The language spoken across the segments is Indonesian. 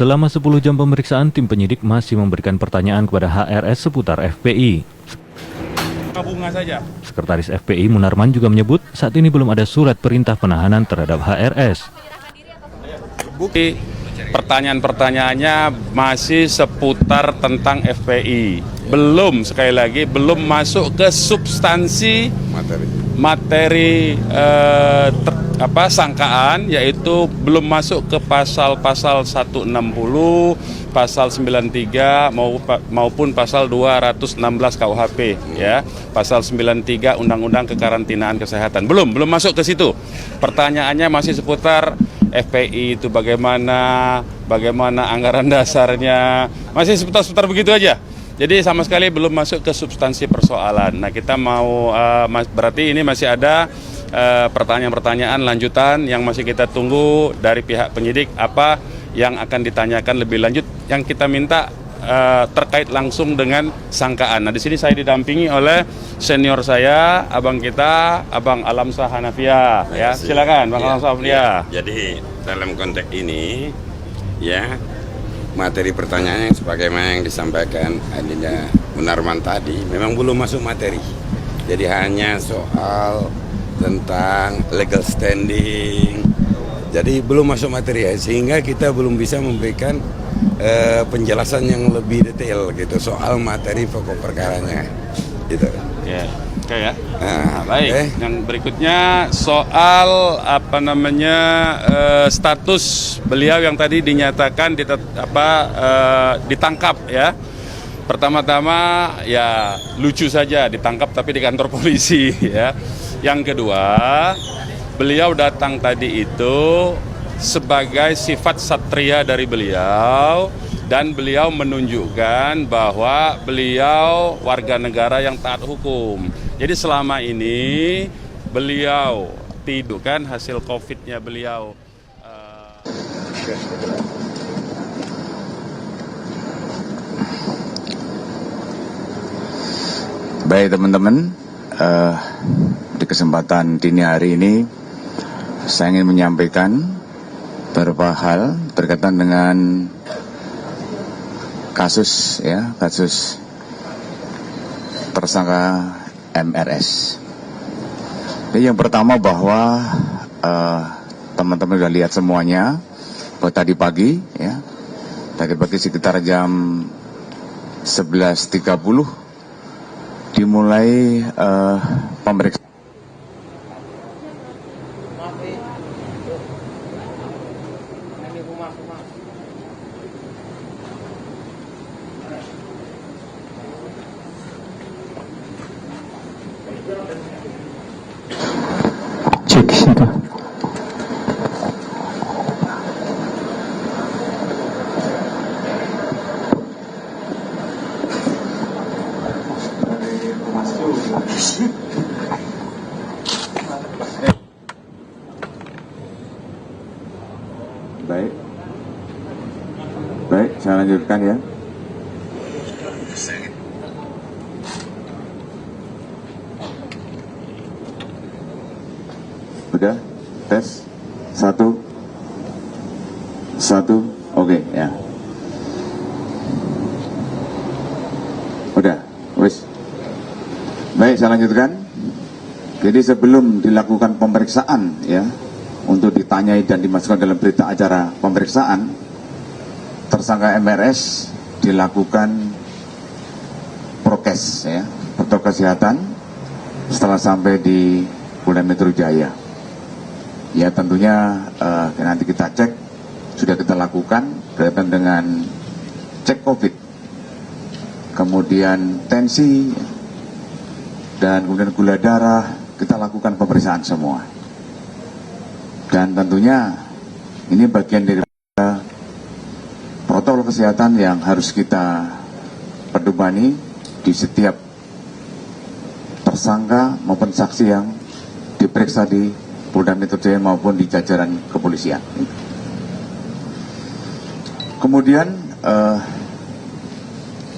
Selama 10 jam pemeriksaan, tim penyidik masih memberikan pertanyaan kepada HRS seputar FPI. Bunga saja. Sekretaris FPI Munarman juga menyebut saat ini belum ada surat perintah penahanan terhadap HRS. Bukti pertanyaan-pertanyaannya masih seputar tentang FPI. Belum, sekali lagi, belum masuk ke substansi materi sangkaan, yaitu belum masuk ke pasal-pasal 160, pasal 93 maupun pasal 216 KUHP, ya. Pasal 93 Undang-Undang Kekarantinaan Kesehatan. Belum masuk ke situ. Pertanyaannya masih seputar FPI itu bagaimana anggaran dasarnya, masih seputar begitu aja. Jadi sama sekali belum masuk ke substansi persoalan. Nah, kita mau berarti ini masih ada pertanyaan-pertanyaan lanjutan yang masih kita tunggu dari pihak penyidik, apa yang akan ditanyakan lebih lanjut yang kita minta terkait langsung dengan sangkaan. Nah, di sini saya didampingi oleh senior saya, abang kita, Abang Alamsyah Hanafiah, ya. Silakan, Bang Alamsyah Hanafiah. Ya. Jadi dalam konteks ini, ya, materi pertanyaannya sebagaimana yang disampaikan adanya Munarman tadi, memang belum masuk materi. Jadi hanya soal tentang legal standing. Jadi belum masuk materi, ya, sehingga kita belum bisa memberikan penjelasan yang lebih detail gitu soal materi pokok perkaranya, gitu. Ya, oke ya. Nah, baik. Yang berikutnya soal status beliau yang tadi dinyatakan ditangkap, ya. Pertama-tama ya lucu saja ditangkap tapi di kantor polisi, ya. Yang kedua, beliau datang tadi itu sebagai sifat satria dari beliau, dan beliau menunjukkan bahwa beliau warga negara yang taat hukum. Jadi selama ini beliau tidur kan hasil COVID-nya beliau. Baik teman-teman, di kesempatan dini hari ini saya ingin menyampaikan beberapa hal berkaitan dengan kasus tersangka MRS. Jadi yang pertama bahwa teman-teman sudah lihat semuanya bahwa tadi pagi sekitar jam 11.30 dimulai pemeriksaan. Cek situ. Baik, saya lanjutkan ya. Udah, tes, satu, oke, ya. Udah, wis. Baik, saya lanjutkan. Jadi sebelum dilakukan pemeriksaan, ya, untuk ditanyai dan dimasukkan dalam berita acara pemeriksaan, tersangka MRS dilakukan prokes, ya, protokol kesehatan setelah sampai di Polda Metro Jaya. Ya tentunya nanti kita cek, sudah kita lakukan berkaitan dengan cek COVID, kemudian tensi, dan kemudian gula darah, kita lakukan pemeriksaan semua. Dan tentunya ini bagian dari protokol kesehatan yang harus kita pedomani di setiap tersangka maupun saksi yang diperiksa di Polda Metro Jaya maupun di jajaran kepolisian. Kemudian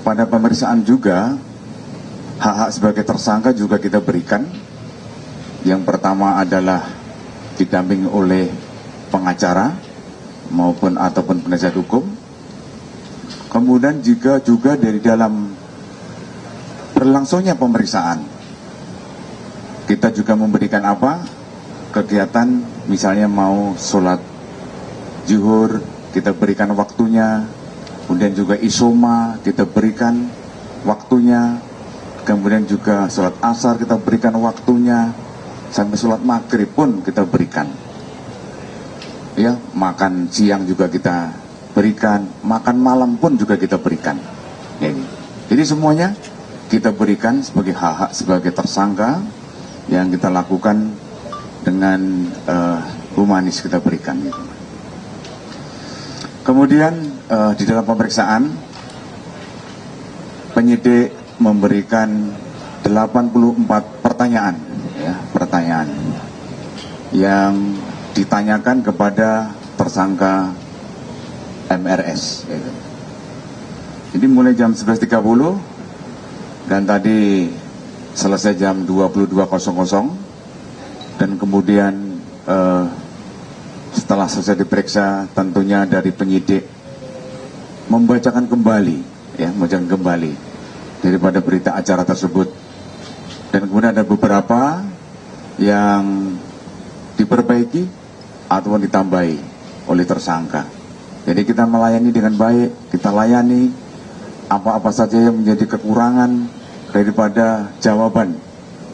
pada pemeriksaan juga hak-hak sebagai tersangka juga kita berikan. Yang pertama adalah didampingi oleh pengacara ataupun penasihat hukum Kemudian juga dari dalam berlangsungnya pemeriksaan, kita juga memberikan apa? Kegiatan misalnya mau sholat zuhur, kita berikan waktunya. Kemudian juga isoma, kita berikan waktunya. Kemudian juga sholat asar, kita berikan waktunya. Sampai sholat maghrib pun kita berikan. Ya, makan siang juga kita berikan, makan malam pun juga kita berikan. Jadi semuanya kita berikan sebagai hak-hak sebagai tersangka yang kita lakukan dengan humanis kita berikan. Kemudian di dalam pemeriksaan penyidik memberikan 84 pertanyaan, ya, pertanyaan yang ditanyakan kepada tersangka MRS. Jadi mulai jam 11.30 dan tadi selesai jam 22.00 dan kemudian setelah selesai diperiksa tentunya dari penyidik membacakan kembali, ya, membacakan kembali daripada berita acara tersebut, dan kemudian ada beberapa yang diperbaiki ataupun ditambahi oleh tersangka. Jadi kita melayani dengan baik, kita layani apa-apa saja yang menjadi kekurangan daripada jawaban,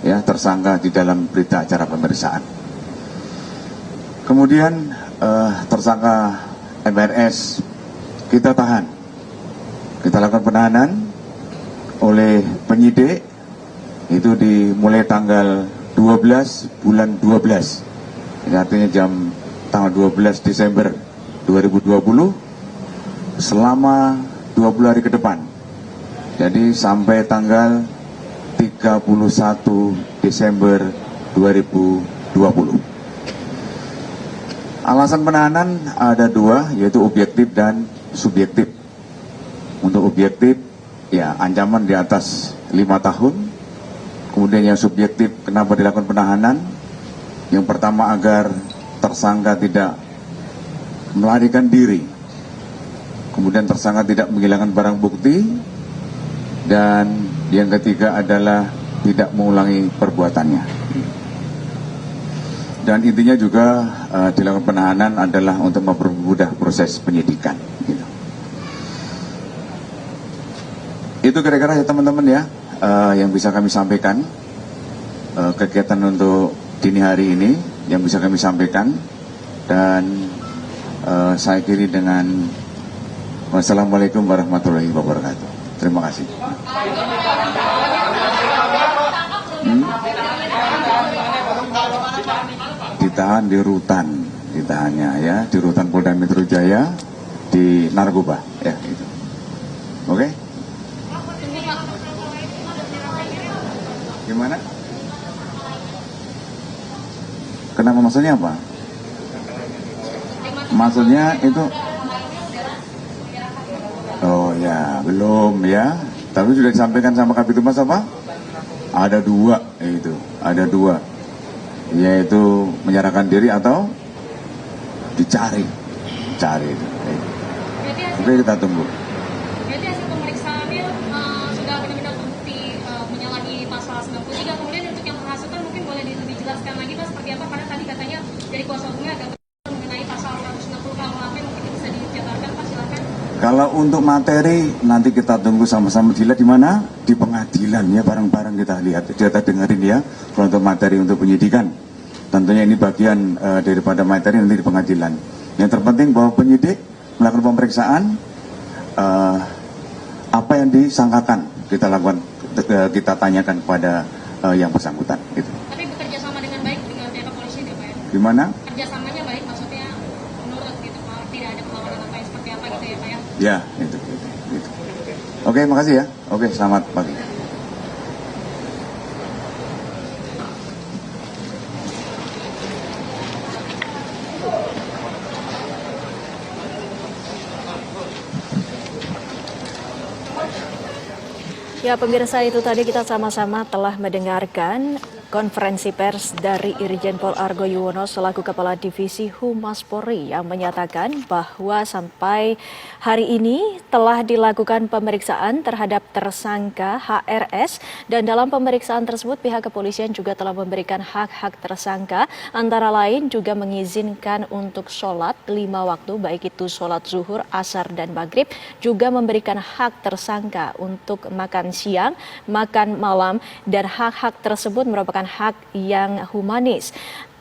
ya, tersangka di dalam berita acara pemeriksaan. Kemudian tersangka MRS kita tahan, kita lakukan penahanan oleh penyidik itu dimulai tanggal 12 bulan 12. Ini artinya tanggal 12 Desember 2020 selama 20 hari ke depan. Jadi sampai tanggal 31 Desember 2020. Alasan penahanan ada dua, yaitu objektif dan subjektif. Untuk objektif, ya, ancaman di atas 5 tahun. Kemudian yang subjektif, kenapa dilakukan penahanan? Yang pertama, agar tersangka tidak melarikan diri, kemudian tersangka tidak menghilangkan barang bukti, dan yang ketiga adalah tidak mengulangi perbuatannya. Dan intinya juga dilakukan penahanan adalah untuk mempermudah proses penyidikan. Itu kira-kira ya teman-teman, ya, yang bisa kami sampaikan, kegiatan untuk dini hari ini yang bisa kami sampaikan. Dan saya akhiri dengan wassalamualaikum warahmatullahi wabarakatuh. Terima kasih. Ditahan di rutan, ditahannya, ya, di rutan Polda Metro Jaya di narkoba, ya, itu. Oke? Gimana? Kenapa, maksudnya apa? Maksudnya itu, oh ya, belum, ya. Tapi sudah disampaikan sama Kabitumas apa? Ada dua, itu, ada dua, yaitu menyerahkan diri atau dicari, cari itu. Oke, kita tunggu. Berarti hasil pemeriksaannya sudah benar-benar terbukti menyalahi pasal 93. Kemudian untuk yang penghasutan mungkin boleh lebih jelaskan lagi Pak seperti apa? Karena tadi katanya dari kuasa hukumnya agak mengenai pasal 160 KUHP, mungkin bisa dijabarkan Pak, silakan. Kalau untuk materi nanti kita tunggu sama-sama dilihat di mana, di pengadilan, ya, bareng-bareng kita lihat, kita dengerin, ya. Kalau untuk materi untuk penyidikan, tentunya ini bagian daripada materi nanti di pengadilan. Yang terpenting bahwa penyidik melakukan pemeriksaan, apa yang disangkakan kita lakukan, kita tanyakan kepada yang bersangkutan. Gitu. Tapi bekerja sama dengan baik dengan pihak kepolisian, ya Pak, ya? Gimana? Kerjasamanya baik, maksudnya menurut gitu Pak, tidak ada perlawanan apa yang seperti apa gitu, ya Pak, ya? Ya, itu. Oke, makasih, ya. Oke, selamat pagi. Ya, pemirsa, itu tadi kita sama-sama telah mendengarkan Konferensi pers dari Irjen Pol Argo Yuwono selaku Kepala Divisi Humas Polri yang menyatakan bahwa sampai hari ini telah dilakukan pemeriksaan terhadap tersangka HRS dan dalam pemeriksaan tersebut pihak kepolisian juga telah memberikan hak-hak tersangka antara lain juga mengizinkan untuk sholat 5 waktu baik itu sholat zuhur, asar dan maghrib, juga memberikan hak tersangka untuk makan siang, makan malam dan hak-hak tersebut merupakan hak yang humanis.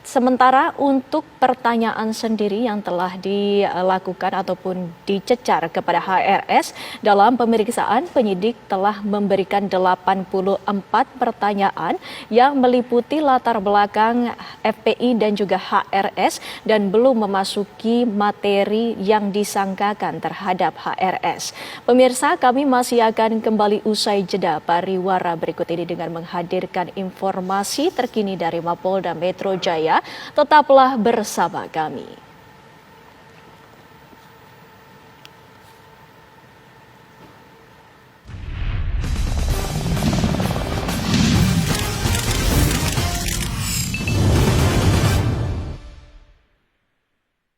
Sementara untuk pertanyaan sendiri yang telah dilakukan ataupun dicecar kepada HRS, dalam pemeriksaan penyidik telah memberikan 84 pertanyaan yang meliputi latar belakang FPI dan juga HRS dan belum memasuki materi yang disangkakan terhadap HRS. Pemirsa, kami masih akan kembali usai jeda pariwara berikut ini dengan menghadirkan informasi terkini dari Mapolda Metro Jaya. Tetaplah bersama kami.